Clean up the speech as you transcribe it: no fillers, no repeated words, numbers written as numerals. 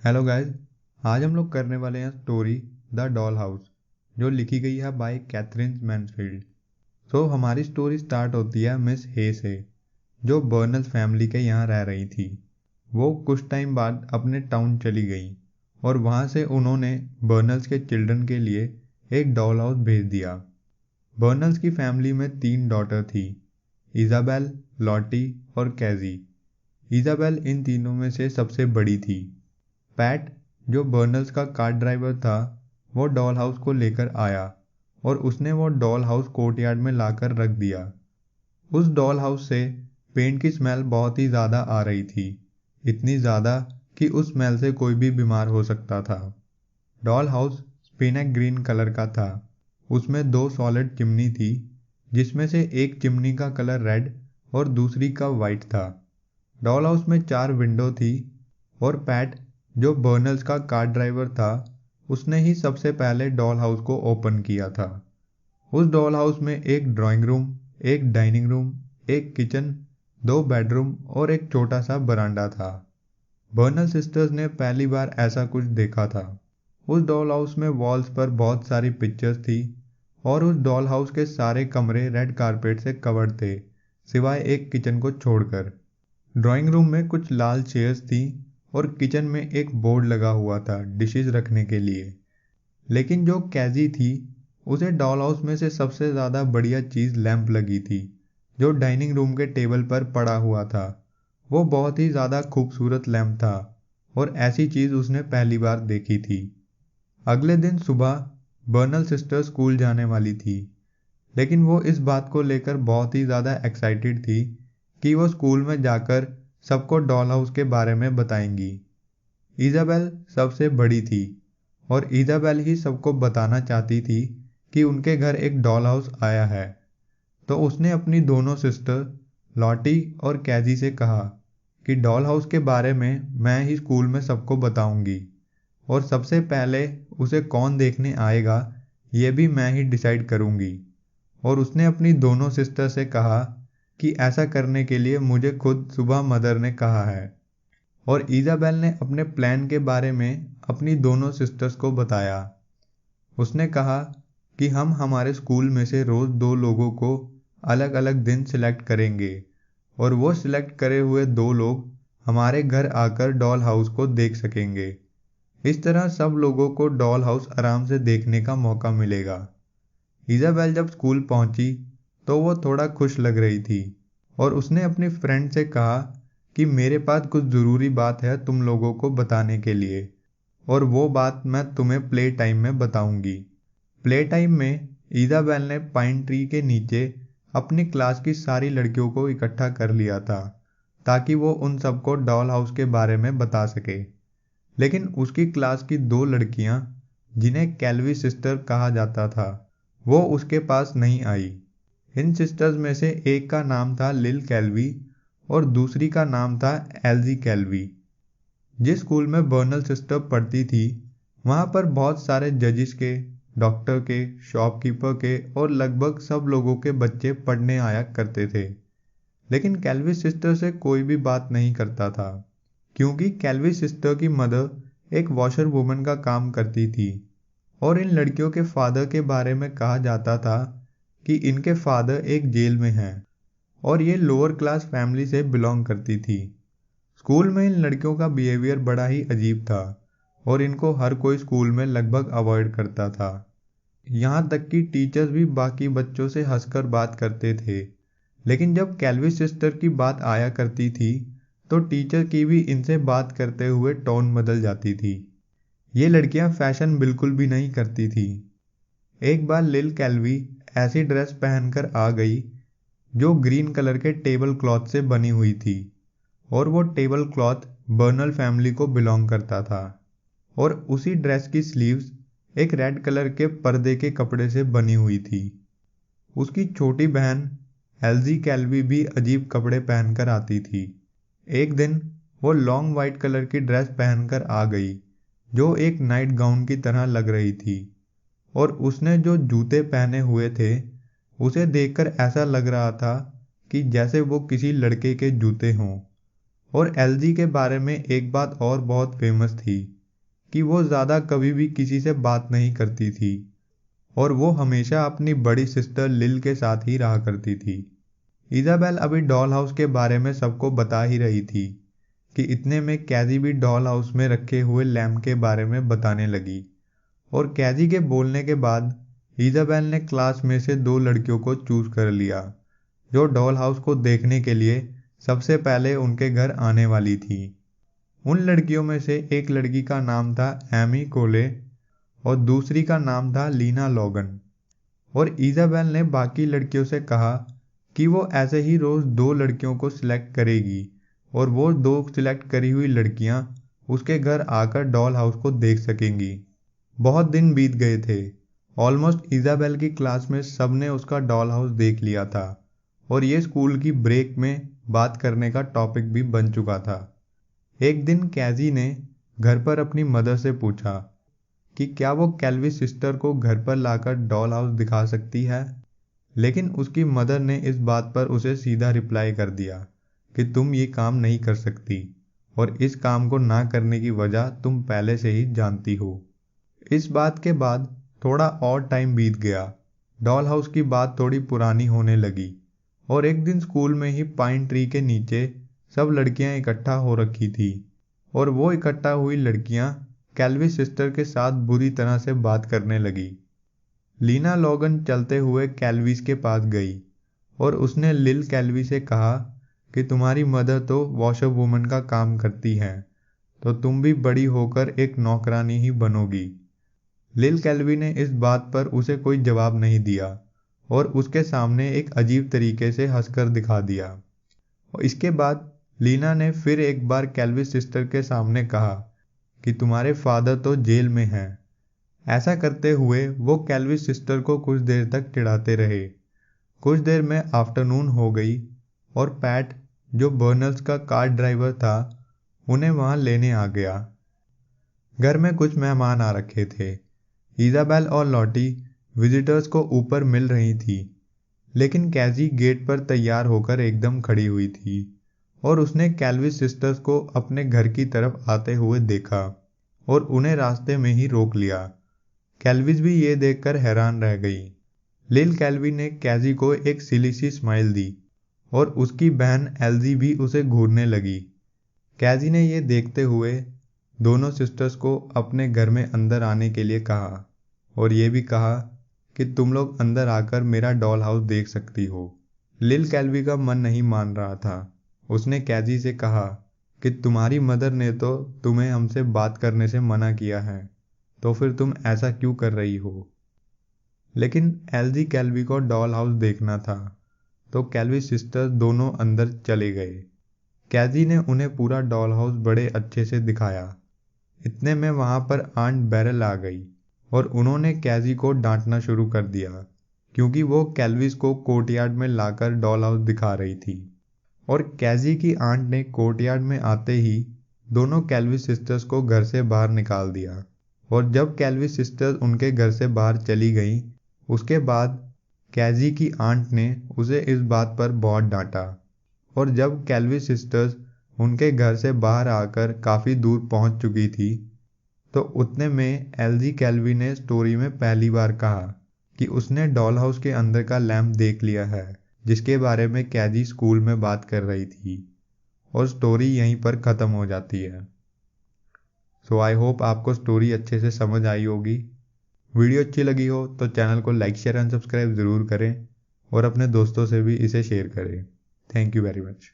Hello guys. आज हम लोग करने वाले हैं स्टोरी द डॉल हाउस, जो लिखी गई है बाय कैथरीन मैन्सफील्ड। तो हमारी स्टोरी स्टार्ट होती है मिस हे से, जो बर्नल्स फैमिली के यहाँ रह रही थी। वो कुछ टाइम बाद अपने टाउन चली गई और वहाँ से उन्होंने बर्नल्स के चिल्ड्रन के लिए एक डॉल हाउस भेज दिया। बर्नल्स की फैमिली में 3 डॉटर थी, इजाबेल, लॉटी और कैजी। इजाबेल इन तीनों में से सबसे बड़ी थी। पैट, जो बर्नल्स का कार ड्राइवर था, वो डॉल हाउस को लेकर आया और उसने वो डॉल हाउस कोर्टयार्ड में लाकर रख दिया। उस डॉल हाउस से पेंट की स्मेल बहुत ही ज़्यादा आ रही थी, इतनी ज़्यादा कि उस स्मेल से कोई भी बीमार हो सकता था। डॉल हाउस स्पिनक ग्रीन कलर का था। उसमें 2 सॉलिड चिमनी थी, जिसमें से एक चिमनी का कलर रेड और दूसरी का वाइट था। डॉल हाउस में 4 विंडो थी और पैट, जो बर्नल्स का कार ड्राइवर था, उसने ही सबसे पहले डॉल हाउस को ओपन किया था। उस डॉल हाउस में एक ड्राइंग रूम, एक डाइनिंग रूम, एक किचन, 2 बेडरूम और एक छोटा सा बरामदा था। बर्नल सिस्टर्स ने पहली बार ऐसा कुछ देखा था। उस डॉल हाउस में वॉल्स पर बहुत सारी पिक्चर्स थी और उस डॉल हाउस के सारे कमरे रेड कारपेट से कवर्ड थे, सिवाय एक किचन को छोड़कर। ड्राइंग रूम में कुछ लाल चेयर्स थी और किचन में एक बोर्ड लगा हुआ था डिशेस रखने के लिए। लेकिन जो कैजी थी, उसे डॉल हाउस में से सबसे ज़्यादा बढ़िया चीज़ लैंप लगी थी, जो डाइनिंग रूम के टेबल पर पड़ा हुआ था। वो बहुत ही ज़्यादा खूबसूरत लैंप था और ऐसी चीज़ उसने पहली बार देखी थी। अगले दिन सुबह बर्नल सिस्टर स्कूल जाने वाली थी, लेकिन वो इस बात को लेकर बहुत ही ज़्यादा एक्साइटेड थी कि वो स्कूल में जाकर सबको डॉल हाउस के बारे में बताएंगी। इजाबेल सबसे बड़ी थी और इजाबेल ही सबको बताना चाहती थी कि उनके घर एक डॉल हाउस आया है। तो उसने अपनी दोनों सिस्टर लॉटी और कैजी से कहा कि डॉल हाउस के बारे में मैं ही स्कूल में सबको बताऊंगी और सबसे पहले उसे कौन देखने आएगा ये भी मैं ही डिसाइड करूंगी। और उसने अपनी दोनों सिस्टर से कहा कि ऐसा करने के लिए मुझे खुद सुबह मदर ने कहा है। और इजाबेल ने अपने प्लान के बारे में अपनी दोनों सिस्टर्स को बताया। उसने कहा कि हम हमारे स्कूल में से रोज़ 2 लोगों को अलग अलग दिन सिलेक्ट करेंगे और वो सिलेक्ट करे हुए 2 लोग हमारे घर आकर डॉल हाउस को देख सकेंगे। इस तरह सब लोगों को डॉल हाउस आराम से देखने का मौका मिलेगा। इजाबेल जब स्कूल पहुंची तो वो थोड़ा खुश लग रही थी और उसने अपनी फ्रेंड से कहा कि मेरे पास कुछ ज़रूरी बात है तुम लोगों को बताने के लिए, और वो बात मैं तुम्हें प्ले टाइम में बताऊंगी। प्ले टाइम में इजाबेल ने पाइन ट्री के नीचे अपनी क्लास की सारी लड़कियों को इकट्ठा कर लिया था, ताकि वो उन सबको डॉल हाउस के बारे में बता सके। लेकिन उसकी क्लास की 2 लड़कियां, जिन्हें कैल्वी सिस्टर कहा जाता था, वो उसके पास नहीं आई। इन सिस्टर्स में से एक का नाम था लिल कैल्वी और दूसरी का नाम था एल्जी कैल्वी। जिस स्कूल में बर्नल सिस्टर पढ़ती थी, वहाँ पर बहुत सारे जजिस के, डॉक्टर के, शॉपकीपर के और लगभग सब लोगों के बच्चे पढ़ने आया करते थे। लेकिन कैल्वी सिस्टर से कोई भी बात नहीं करता था, क्योंकि कैल्वी सिस्टर की मदर एक वॉशर वुमन का काम करती थी और इन लड़कियों के फादर के बारे में कहा जाता था कि इनके फादर एक जेल में हैं और ये लोअर क्लास फैमिली से बिलोंग करती थी। स्कूल में इन लड़कियों का बिहेवियर बड़ा ही अजीब था और इनको हर कोई स्कूल में लगभग अवॉइड करता था। यहाँ तक कि टीचर्स भी बाकी बच्चों से हंसकर बात करते थे। लेकिन जब कैल्वी सिस्टर की बात आया करती थी तो टीचर की भी इनसे बात करते हुए टोन बदल जाती थी। ये लड़कियां फैशन बिल्कुल भी नहीं करती थी। एक बार लिल कैल्वी ऐसी ड्रेस पहनकर आ गई जो ग्रीन कलर के टेबल क्लॉथ से बनी हुई थी, और वो टेबल क्लॉथ बर्नल फैमिली को बिलोंग करता था। और उसी ड्रेस की स्लीव्स एक रेड कलर के पर्दे के कपड़े से बनी हुई थी। उसकी छोटी बहन एल्जी कैल्वी भी अजीब कपड़े पहनकर आती थी। एक दिन वो लॉन्ग वाइट कलर की ड्रेस पहनकर आ गई, जो एक नाइट गाउन की तरह लग रही थी, और उसने जो जूते पहने हुए थे उसे देखकर ऐसा लग रहा था कि जैसे वो किसी लड़के के जूते हों। और एलजी के बारे में एक बात और बहुत फेमस थी कि वो ज़्यादा कभी भी किसी से बात नहीं करती थी और वो हमेशा अपनी बड़ी सिस्टर लिल के साथ ही रहा करती थी। इज़ाबेल अभी डॉल हाउस के बारे में सबको बता ही रही थी कि इतने में कैजी भी डॉल हाउस में रखे हुए लैम्प के बारे में बताने लगी और कैजी के बोलने के बाद इज़ाबेल ने क्लास में से 2 लड़कियों को चूज कर लिया जो डॉल हाउस को देखने के लिए सबसे पहले उनके घर आने वाली थी। उन लड़कियों में से एक लड़की का नाम था एमी कोले और दूसरी का नाम था लीना लॉगन। और इज़ाबेल ने बाकी लड़कियों से कहा कि वो ऐसे ही रोज़ 2 लड़कियों को सिलेक्ट करेगी और वो 2 सिलेक्ट करी हुई लड़कियां उसके घर आकर डॉल हाउस को देख सकेंगी। बहुत दिन बीत गए थे। ऑलमोस्ट इज़ाबेल की क्लास में सबने उसका डॉल हाउस देख लिया था और ये स्कूल की ब्रेक में बात करने का टॉपिक भी बन चुका था। एक दिन कैजी ने घर पर अपनी मदर से पूछा कि क्या वो कैल्विस सिस्टर को घर पर लाकर डॉल हाउस दिखा सकती है, लेकिन उसकी मदर ने इस बात पर उसे सीधा रिप्लाई कर दिया कि तुम ये काम नहीं कर सकती और इस काम को ना करने की वजह तुम पहले से ही जानती हो। इस बात के बाद थोड़ा और टाइम बीत गया। डॉल हाउस की बात थोड़ी पुरानी होने लगी और एक दिन स्कूल में ही पाइन ट्री के नीचे सब लड़कियां इकट्ठा हो रखी थी और वो इकट्ठा हुई लड़कियां कैल्विस सिस्टर के साथ बुरी तरह से बात करने लगी। लीना लॉगन चलते हुए कैल्विस के पास गई और उसने लिल कैल्वी से कहा कि तुम्हारी मदर तो वॉशर वुमन का काम करती हैं, तो तुम भी बड़ी होकर एक नौकरानी ही बनोगी। लिल कैल्वी ने इस बात पर उसे कोई जवाब नहीं दिया और उसके सामने एक अजीब तरीके से हंसकर दिखा दिया। और इसके बाद लीना ने फिर एक बार कैल्विस सिस्टर के सामने कहा कि तुम्हारे फादर तो जेल में हैं। ऐसा करते हुए वो कैल्विस सिस्टर को कुछ देर तक चिढ़ाते रहे। कुछ देर में आफ्टरनून हो गई और पैट, जो बर्नल्स का कार ड्राइवर था, उन्हें वहां लेने आ गया। घर में कुछ मेहमान आ रखे थे। इज़ाबेल और लॉटी विजिटर्स को ऊपर मिल रही थी, लेकिन कैजी गेट पर तैयार होकर एकदम खड़ी हुई थी और उसने कैल्विस सिस्टर्स को अपने घर की तरफ आते हुए देखा और उन्हें रास्ते में ही रोक लिया। कैल्विस भी ये देखकर हैरान रह गई। लिल कैल्वी ने कैजी को एक सिली सी स्माइल दी और उसकी बहन एल्जी भी उसे घूरने लगी। कैजी ने ये देखते हुए दोनों सिस्टर्स को अपने घर में अंदर आने के लिए कहा और ये भी कहा कि तुम लोग अंदर आकर मेरा डॉल हाउस देख सकती हो। लिल कैल्वी का मन नहीं मान रहा था। उसने कैजी से कहा कि तुम्हारी मदर ने तो तुम्हें हमसे बात करने से मना किया है, तो फिर तुम ऐसा क्यों कर रही हो। लेकिन एल्जी कैल्वी को डॉल हाउस देखना था, तो कैल्वी सिस्टर्स दोनों अंदर चले गए। कैजी ने उन्हें पूरा डॉल हाउस बड़े अच्छे से दिखाया। इतने में वहां पर आंट बैरल आ गई और उन्होंने कैजी को डांटना शुरू कर दिया क्योंकि वो कैल्विस को कोर्टयार्ड में लाकर डॉल हाउस दिखा रही थी। और कैजी की आंट ने कोर्टयार्ड में आते ही दोनों कैल्विस सिस्टर्स को घर से बाहर निकाल दिया और जब कैल्विस सिस्टर्स उनके घर से बाहर चली गईं, उसके बाद कैजी की आंट ने उसे इस बात पर बहुत डांटा। और जब कैल्विस सिस्टर्स उनके घर से बाहर आकर काफ़ी दूर पहुंच चुकी थी, तो उतने में एल्जी कैल्वी ने स्टोरी में पहली बार कहा कि उसने डॉल हाउस के अंदर का लैम्प देख लिया है जिसके बारे में कैजी स्कूल में बात कर रही थी और स्टोरी यहीं पर ख़त्म हो जाती है। सो आई होप आपको स्टोरी अच्छे से समझ आई होगी। वीडियो अच्छी लगी हो तो चैनल को लाइक शेयर एंड सब्सक्राइब ज़रूर करें और अपने दोस्तों से भी इसे शेयर करें। Thank you very much.